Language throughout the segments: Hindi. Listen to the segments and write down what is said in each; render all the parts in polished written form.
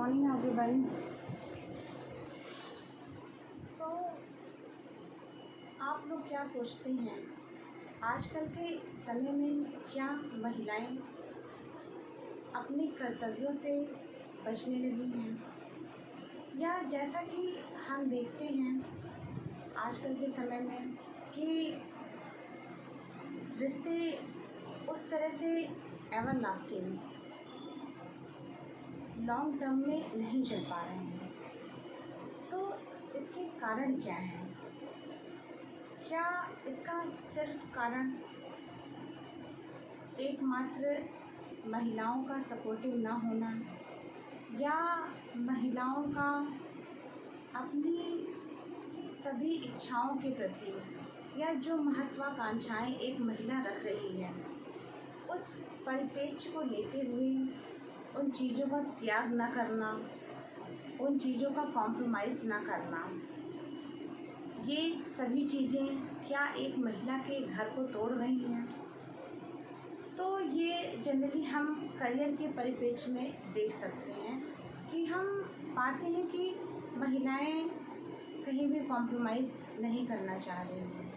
Morning everyone. तो आप लोग क्या सोचते हैं, आजकल के समय में क्या महिलाएं अपने कर्तव्यों से बचने लगी हैं, या जैसा कि हम देखते हैं आजकल के समय में कि रिश्ते उस तरह से एवरलास्टिंग लॉन्ग टर्म में नहीं चल पा रहे हैं। तो इसके कारण क्या है? क्या इसका सिर्फ कारण एकमात्र महिलाओं का सपोर्टिव ना होना, या महिलाओं का अपनी सभी इच्छाओं के प्रति, या जो महत्वाकांक्षाएं एक महिला रख रही है उस परिप्रेक्ष्य को लेते हुए उन चीज़ों का त्याग ना करना, उन चीज़ों का कॉम्प्रोमाइज़ ना करना, ये सभी चीज़ें क्या एक महिला के घर को तोड़ रही हैं? तो ये जनरली हम करियर के परिप्रेक्ष्य में देख सकते हैं कि हम पाते हैं कि महिलाएं कहीं भी कॉम्प्रोमाइज़ नहीं करना चाह रही हैं।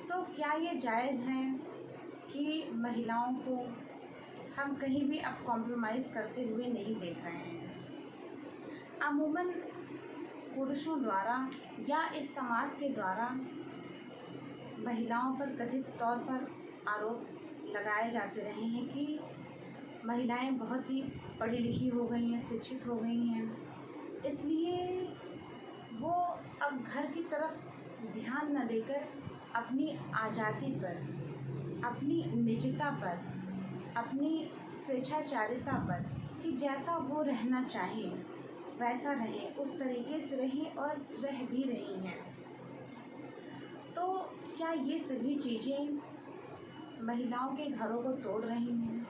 तो क्या ये जायज़ है कि महिलाओं को हम कहीं भी अब कॉम्प्रोमाइज़ करते हुए नहीं देख रहे हैं? अमूमन पुरुषों द्वारा या इस समाज के द्वारा महिलाओं पर कथित तौर पर आरोप लगाए जाते रहे हैं कि महिलाएं बहुत ही पढ़ी लिखी हो गई हैं, शिक्षित हो गई हैं, इसलिए वो अब घर की तरफ ध्यान न देकर अपनी आज़ादी पर, अपनी निजता पर, अपनी स्वेच्छाचारिता पर, कि जैसा वो रहना चाहें वैसा रहें, उस तरीके से रहें और रह भी रही हैं। तो क्या ये सभी चीज़ें महिलाओं के घरों को तोड़ रही हैं?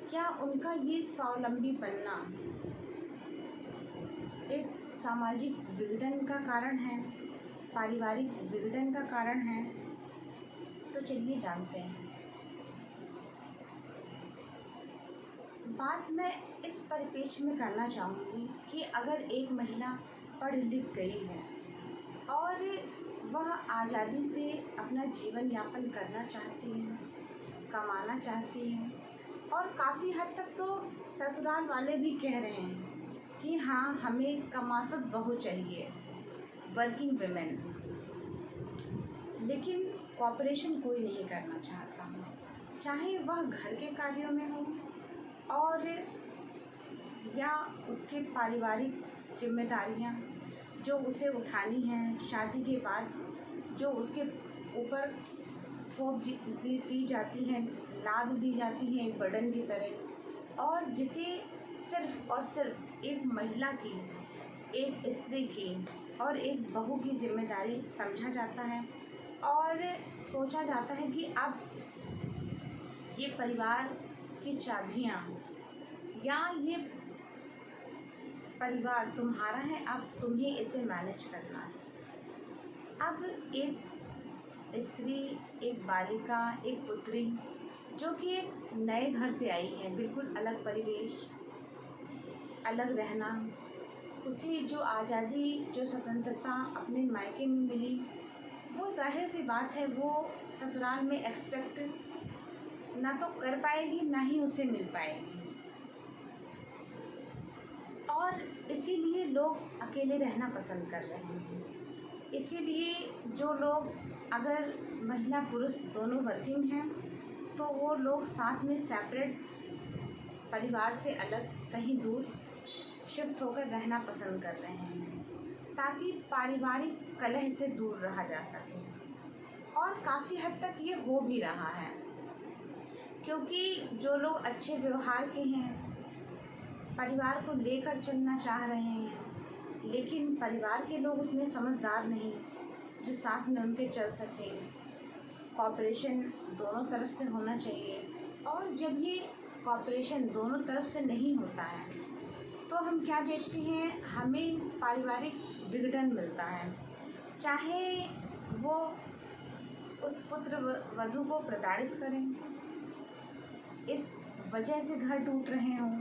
क्या उनका ये स्वावलंबी बनना एक सामाजिक विघटन का कारण है, पारिवारिक विघटन का कारण है? तो चलिए जानते हैं। बात मैं इस परिप्रेक्ष्य में करना चाहूँगी कि अगर एक महिला पढ़ लिख गई है और वह आज़ादी से अपना जीवन यापन करना चाहती हैं, कमाना चाहती हैं, और काफ़ी हद तक तो ससुराल वाले भी कह रहे हैं कि हाँ, हमें कमासुत बहू चाहिए, वर्किंग वुमेन, लेकिन कॉपरेशन कोई नहीं करना चाहता, चाहे वह घर के कार्यों में हो और या उसके पारिवारिक जिम्मेदारियां जो उसे उठानी हैं, शादी के बाद जो उसके ऊपर थोप दी जाती हैं, लाद दी जाती हैं एक बर्डन की तरह, और जिसे सिर्फ़ और सिर्फ एक महिला की, एक स्त्री की और एक बहू की जिम्मेदारी समझा जाता है, और सोचा जाता है कि अब ये परिवार की चाबियाँ या ये परिवार तुम्हारा है, अब तुम्हें इसे मैनेज करना है। अब एक स्त्री, एक बालिका, एक पुत्री जो कि एक नए घर से आई है, बिल्कुल अलग परिवेश, अलग रहना, उसे जो आज़ादी, जो स्वतंत्रता अपने मायके में मिली, वो जाहिर सी बात है वो ससुराल में एक्सपेक्ट ना तो कर पाएगी, ना ही उसे मिल पाएगी। और इसीलिए लोग अकेले रहना पसंद कर रहे हैं। इसीलिए जो लोग, अगर महिला पुरुष दोनों वर्किंग हैं, तो वो लोग साथ में सेपरेट, परिवार से अलग, कहीं दूर शिफ्ट होकर रहना पसंद कर रहे हैं, ताकि पारिवारिक कलह से दूर रहा जा सके। और काफ़ी हद तक ये हो भी रहा है, क्योंकि जो लोग अच्छे व्यवहार के हैं, परिवार को लेकर चलना चाह रहे हैं, लेकिन परिवार के लोग उतने समझदार नहीं जो साथ में उनके चल सकें। कॉपरेशन दोनों तरफ से होना चाहिए, और जब ये कॉपरेशन दोनों तरफ से नहीं होता है तो हम क्या देखते हैं, हमें पारिवारिक विघटन मिलता है। चाहे वो उस पुत्र वधू को प्रताड़ित करें, इस वजह से घर टूट रहे हों,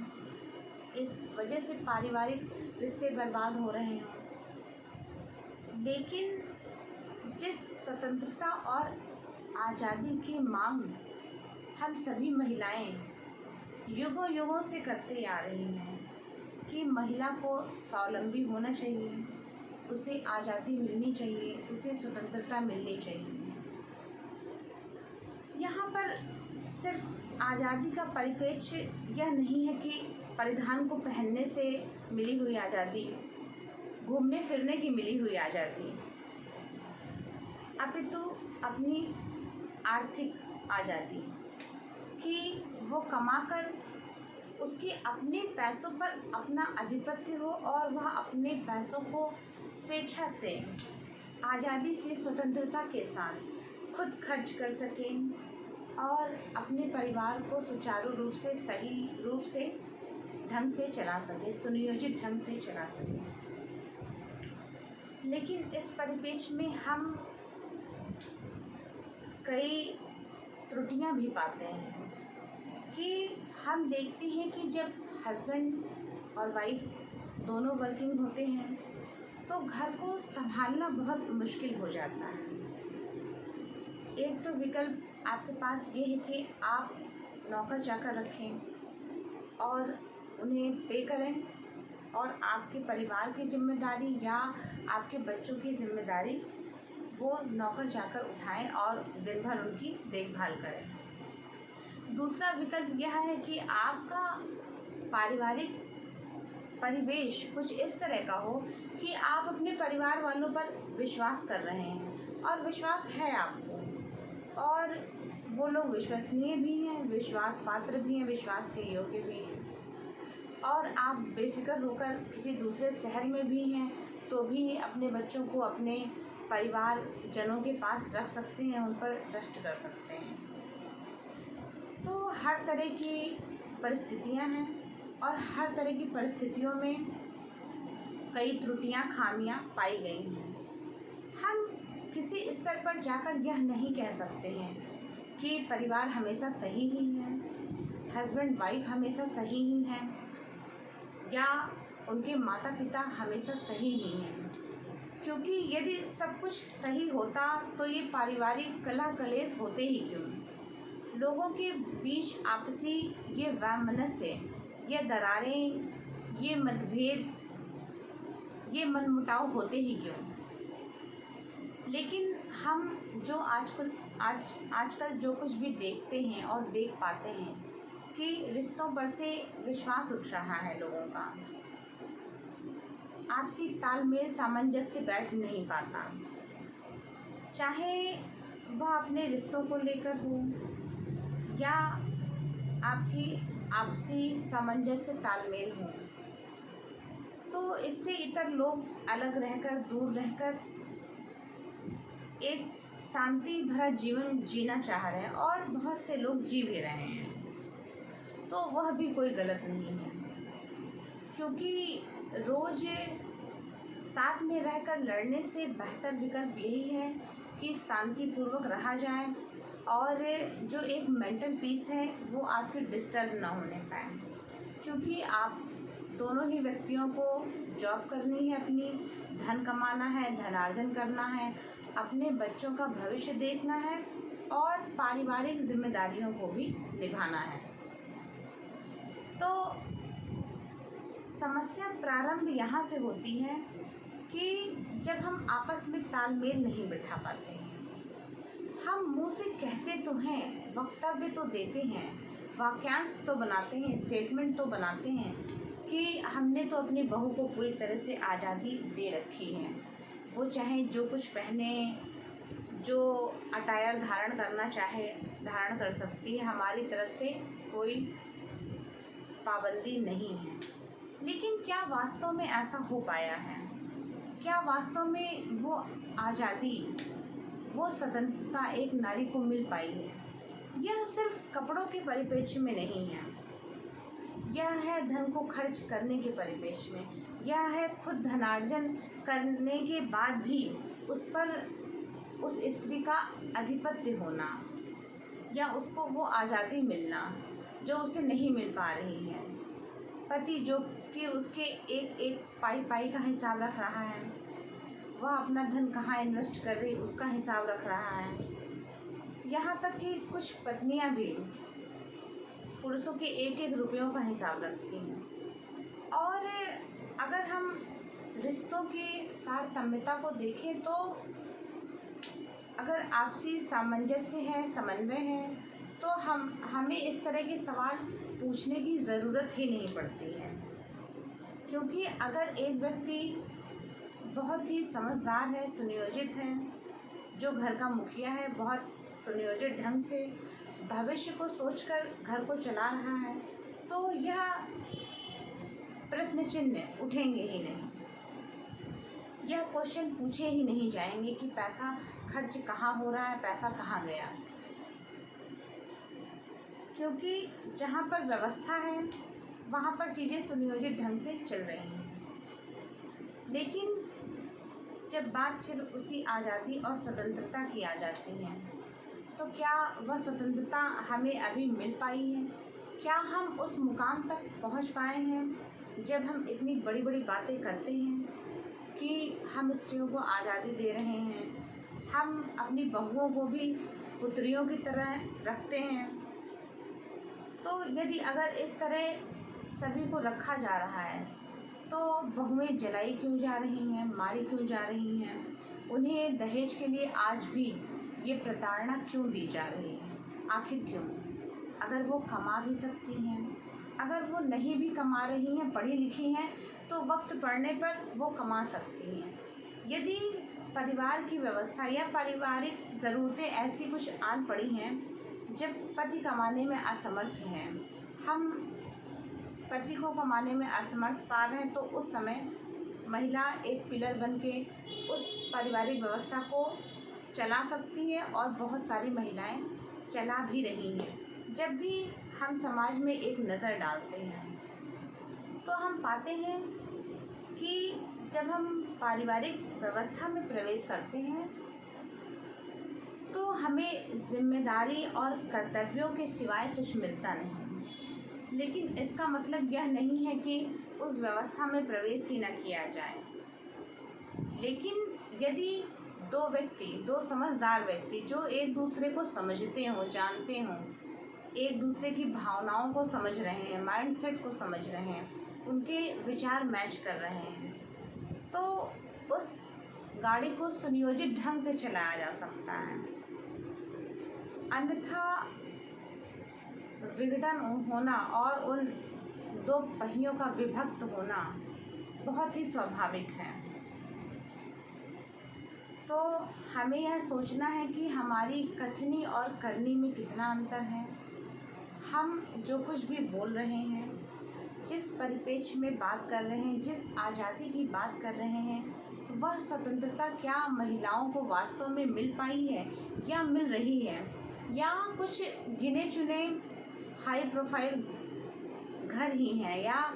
इस वजह से पारिवारिक रिश्ते बर्बाद हो रहे हों। लेकिन जिस स्वतंत्रता और आज़ादी की मांग हम सभी महिलाएं युगों युगों से करते आ रही हैं कि महिला को स्वावलंबी होना चाहिए, उसे आज़ादी मिलनी चाहिए, उसे स्वतंत्रता मिलनी चाहिए। यहाँ पर सिर्फ आज़ादी का परिप्रेक्ष्य यह नहीं है कि परिधान को पहनने से मिली हुई आज़ादी, घूमने फिरने की मिली हुई आज़ादी, अपितु अपनी आर्थिक आज़ादी कि वो कमाकर उसके अपने पैसों पर अपना आधिपत्य हो और वह अपने पैसों को स्वेच्छा से, आज़ादी से, स्वतंत्रता के साथ खुद खर्च कर सकें और अपने परिवार को सुचारू रूप से, सही रूप से, ढंग से चला सके, सुनियोजित ढंग से चला सके। लेकिन इस परिप्रेक्ष्य में हम कई त्रुटियां भी पाते हैं कि हम देखते हैं कि जब हस्बैंड और वाइफ दोनों वर्किंग होते हैं तो घर को संभालना बहुत मुश्किल हो जाता है। एक तो विकल्प आपके पास ये है कि आप नौकर चाकर रखें और उन्हें पे करें और आपके परिवार की जिम्मेदारी या आपके बच्चों की जिम्मेदारी वो नौकर चाकर उठाएं और दिन भर उनकी देखभाल करें। दूसरा विकल्प यह है कि आपका पारिवारिक परिवेश कुछ इस तरह का हो कि आप अपने परिवार वालों पर विश्वास कर रहे हैं और विश्वास है आपको और वो लोग विश्वसनीय भी हैं, विश्वास पात्र भी हैं, विश्वास के योग्य भी हैं और आप बेफिक्र होकर किसी दूसरे शहर में भी हैं तो भी अपने बच्चों को अपने परिवार जनों के पास रख सकते हैं, उन पर ट्रस्ट कर सकते हैं। तो हर तरह की परिस्थितियां हैं और हर तरह की परिस्थितियों में कई त्रुटियां, खामियां पाई गई हैं। हम किसी स्तर पर जाकर यह नहीं कह सकते हैं कि परिवार हमेशा सही ही है, हस्बैंड वाइफ हमेशा सही ही हैं या उनके माता पिता हमेशा सही ही हैं, क्योंकि यदि सब कुछ सही होता तो ये पारिवारिक कलह कलेश होते ही क्यों? लोगों के बीच आपसी ये वैमनस्य, ये दरारें, ये मतभेद, ये मनमुटाव होते ही क्यों? लेकिन हम जो आजकल जो कुछ भी देखते हैं और देख पाते हैं कि रिश्तों पर से विश्वास उठ रहा है लोगों का, आपसी तालमेल, सामंजस्य बैठ नहीं पाता, चाहे वह अपने रिश्तों को लेकर हो या आपकी आपसी सामंजस्य तालमेल हो। तो इससे इतर लोग अलग रहकर, दूर रहकर एक शांति भरा जीवन जीना चाह रहे हैं और बहुत से लोग जी भी रहे हैं, तो वह भी कोई गलत नहीं है, क्योंकि रोज़ साथ में रहकर लड़ने से बेहतर विकल्प यही है कि शांतिपूर्वक रहा जाए और जो एक मेंटल पीस है वो आपके डिस्टर्ब ना होने पाए, क्योंकि आप दोनों ही व्यक्तियों को जॉब करनी है, अपनी धन कमाना है, धनार्जन करना है, अपने बच्चों का भविष्य देखना है और पारिवारिक जिम्मेदारियों को भी निभाना है। तो समस्या प्रारंभ यहाँ से होती है कि जब हम आपस में तालमेल नहीं बिठा पाते हैं। हम मुंह से कहते तो हैं, वक्तव्य तो देते हैं, वाक्यांश तो बनाते हैं, स्टेटमेंट तो बनाते हैं कि हमने तो अपनी बहू को पूरी तरह से आज़ादी दे रखी है, वो चाहे जो कुछ पहने, जो अटायर धारण करना चाहे धारण कर सकती है, हमारी तरफ से कोई पाबंदी नहीं है। लेकिन क्या वास्तव में ऐसा हो पाया है? क्या वास्तव में वो आज़ादी, वो स्वतंत्रता एक नारी को मिल पाई है? यह सिर्फ कपड़ों के परिप्रेक्ष्य में नहीं है, यह है धन को खर्च करने के परिप्रेक्ष्य में, यह है खुद धनार्जन करने के बाद भी उस पर उस स्त्री का आधिपत्य होना या उसको वो आज़ादी मिलना जो उसे नहीं मिल पा रही है। पति जो कि उसके एक एक पाई पाई का हिसाब रख रहा है, वह अपना धन कहाँ इन्वेस्ट कर रही उसका हिसाब रख रहा है। यहाँ तक कि कुछ पत्नियाँ भी पुरुषों के एक एक रुपयों का हिसाब रखती हैं। और अगर हम रिश्तों की तारतम्यता को देखें तो अगर आपसी सामंजस्य है, समन्वय है, तो हमें इस तरह के सवाल पूछने की ज़रूरत ही नहीं पड़ती है। क्योंकि अगर एक व्यक्ति बहुत ही समझदार है, सुनियोजित है, जो घर का मुखिया है, बहुत सुनियोजित ढंग से भविष्य को सोचकर घर को चला रहा है, तो यह प्रश्न चिन्ह उठेंगे ही नहीं, यह क्वेश्चन पूछे ही नहीं जाएंगे कि पैसा खर्च कहाँ हो रहा है, पैसा कहाँ गया। क्योंकि जहाँ पर व्यवस्था है वहाँ पर चीज़ें सुनियोजित ढंग से चल रही हैं। लेकिन जब बात फिर उसी आज़ादी और स्वतंत्रता की आ जाती है, तो क्या वह स्वतंत्रता हमें अभी मिल पाई है? क्या हम उस मुकाम तक पहुंच पाए हैं जब हम इतनी बड़ी बड़ी बातें करते हैं कि हम स्त्रियों को आज़ादी दे रहे हैं, हम अपनी बहुओं को भी पुत्रियों की तरह रखते हैं। तो यदि अगर इस तरह सभी को रखा जा रहा है तो बहुएं जलाई क्यों जा रही हैं, मारी क्यों जा रही हैं? उन्हें दहेज के लिए आज भी ये प्रताड़ना क्यों दी जा रही है? आखिर क्यों? अगर वो कमा भी सकती हैं, अगर वो नहीं भी कमा रही हैं, पढ़ी लिखी हैं, तो वक्त पड़ने पर वो कमा सकती हैं। यदि परिवार की व्यवस्था या पारिवारिक ज़रूरतें ऐसी कुछ आन पड़ी हैं जब पति कमाने में असमर्थ हैं, हम पति को कमाने में असमर्थ पा रहे हैं, तो उस समय महिला एक पिलर बन के उस पारिवारिक व्यवस्था को चला सकती है और बहुत सारी महिलाएं चला भी रही हैं। जब भी हम समाज में एक नज़र डालते हैं तो हम पाते हैं कि जब हम पारिवारिक व्यवस्था में प्रवेश करते हैं तो हमें जिम्मेदारी और कर्तव्यों के सिवाय कुछ मिलता नहीं। लेकिन इसका मतलब यह नहीं है कि उस व्यवस्था में प्रवेश ही न किया जाए। लेकिन यदि दो समझदार व्यक्ति जो एक दूसरे को समझते हों, जानते हों, एक दूसरे की भावनाओं को समझ रहे हैं, माइंडसेट को समझ रहे हैं, उनके विचार मैच कर रहे हैं, तो उस गाड़ी को सुनियोजित ढंग से चलाया जा सकता है। अन्यथा विघटन होना और उन दो पहियों का विभक्त होना बहुत ही स्वाभाविक है। तो हमें यह सोचना है कि हमारी कथनी और करनी में कितना अंतर है। हम जो कुछ भी बोल रहे हैं, जिस परिप्रेक्ष्य में बात कर रहे हैं, जिस आज़ादी की बात कर रहे हैं, वह स्वतंत्रता क्या महिलाओं को वास्तव में मिल पाई है या मिल रही है, या कुछ गिने चुने हाई प्रोफाइल घर ही हैं, या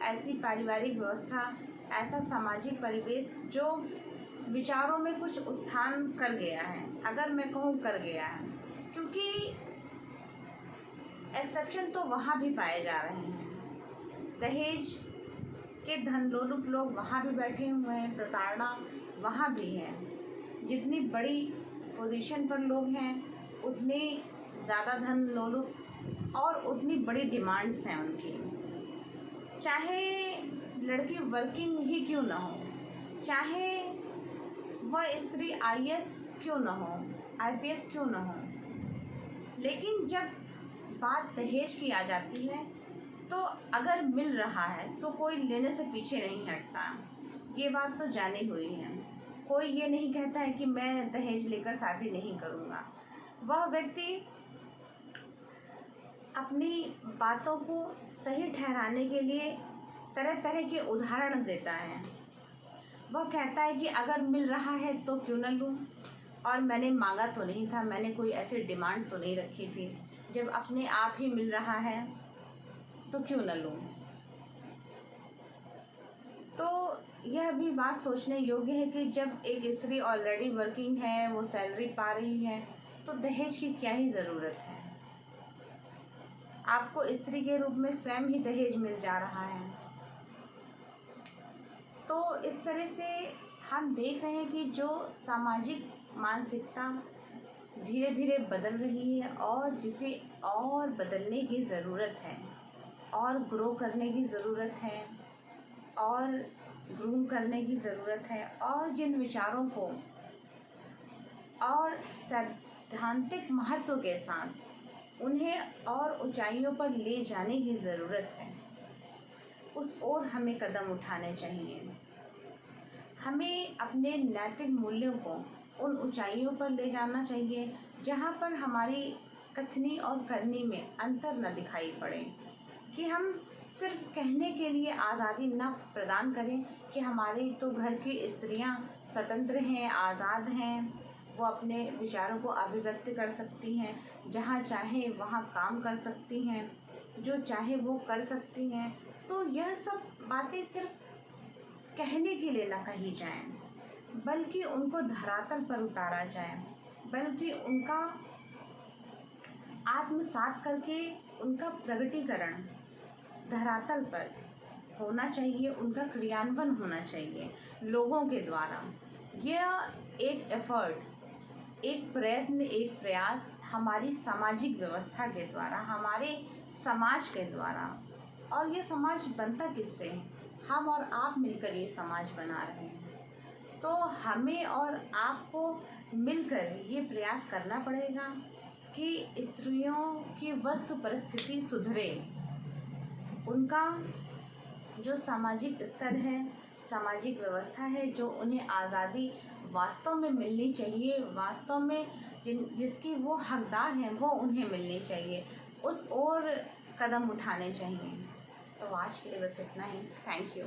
ऐसी पारिवारिक व्यवस्था, ऐसा सामाजिक परिवेश जो विचारों में कुछ उत्थान कर गया है। अगर मैं कहूँ कर गया है, क्योंकि एक्सेप्शन तो वहाँ भी पाए जा रहे हैं। दहेज के धन लोलुप लोग वहाँ भी बैठे हुए हैं, प्रताड़ना वहाँ भी है। जितनी बड़ी पोजीशन पर लोग हैं उतने ज़्यादा धन लोलुप और उतनी बड़ी डिमांड्स हैं उनकी। चाहे लड़की वर्किंग ही क्यों ना हो, चाहे वह स्त्री IAS क्यों ना हो, IPS क्यों ना हो, लेकिन जब बात दहेज की आ जाती है तो अगर मिल रहा है तो कोई लेने से पीछे नहीं हटता। ये बात तो जानी हुई है। कोई ये नहीं कहता है कि मैं दहेज लेकर शादी नहीं करूँगा। वह व्यक्ति अपनी बातों को सही ठहराने के लिए तरह तरह के उदाहरण देता है। वह कहता है कि अगर मिल रहा है तो क्यों न लूँ, और मैंने मांगा तो नहीं था, मैंने कोई ऐसी डिमांड तो नहीं रखी थी, जब अपने आप ही मिल रहा है तो क्यों न लूँ। तो यह भी बात सोचने योग्य है कि जब एक स्त्री ऑलरेडी वर्किंग है, वो सैलरी पा रही है, तो दहेज की क्या ही ज़रूरत है। आपको स्त्री के रूप में स्वयं ही दहेज मिल जा रहा है। तो इस तरह से हम देख रहे हैं कि जो सामाजिक मानसिकता धीरे धीरे बदल रही है और जिसे और बदलने की ज़रूरत है और ग्रो करने की ज़रूरत है और ग्रूम करने की ज़रूरत है, और जिन विचारों को और सैद्धांतिक महत्व के साथ उन्हें और ऊंचाइयों पर ले जाने की ज़रूरत है, उस ओर हमें कदम उठाने चाहिए। हमें अपने नैतिक मूल्यों को उन ऊंचाइयों पर ले जाना चाहिए जहाँ पर हमारी कथनी और करनी में अंतर न दिखाई पड़े, कि हम सिर्फ कहने के लिए आज़ादी न प्रदान करें कि हमारी तो घर की स्त्रियां स्वतंत्र हैं, आज़ाद हैं, वो अपने विचारों को अभिव्यक्त कर सकती हैं, जहाँ चाहे वहाँ काम कर सकती हैं, जो चाहे वो कर सकती हैं। तो यह सब बातें सिर्फ कहने के लिए ना कही जाएं, बल्कि उनको धरातल पर उतारा जाए, बल्कि उनका आत्मसात करके उनका प्रगटीकरण धरातल पर होना चाहिए, उनका क्रियान्वयन होना चाहिए लोगों के द्वारा। यह एक एफर्ट, एक प्रयत्न, एक प्रयास हमारी सामाजिक व्यवस्था के द्वारा, हमारे समाज के द्वारा। और ये समाज बनता किससे है? हम और आप मिलकर ये समाज बना रहे हैं। तो हमें और आपको मिलकर ये प्रयास करना पड़ेगा कि स्त्रियों की वस्तु परिस्थिति सुधरे, उनका जो सामाजिक स्तर है, सामाजिक व्यवस्था है, जो उन्हें आज़ादी वास्तव में मिलनी चाहिए, वास्तव में जिसकी वो हकदार हैं वो उन्हें मिलनी चाहिए, उस ओर कदम उठाने चाहिए। तो आज के लिए बस इतना ही। Thank you.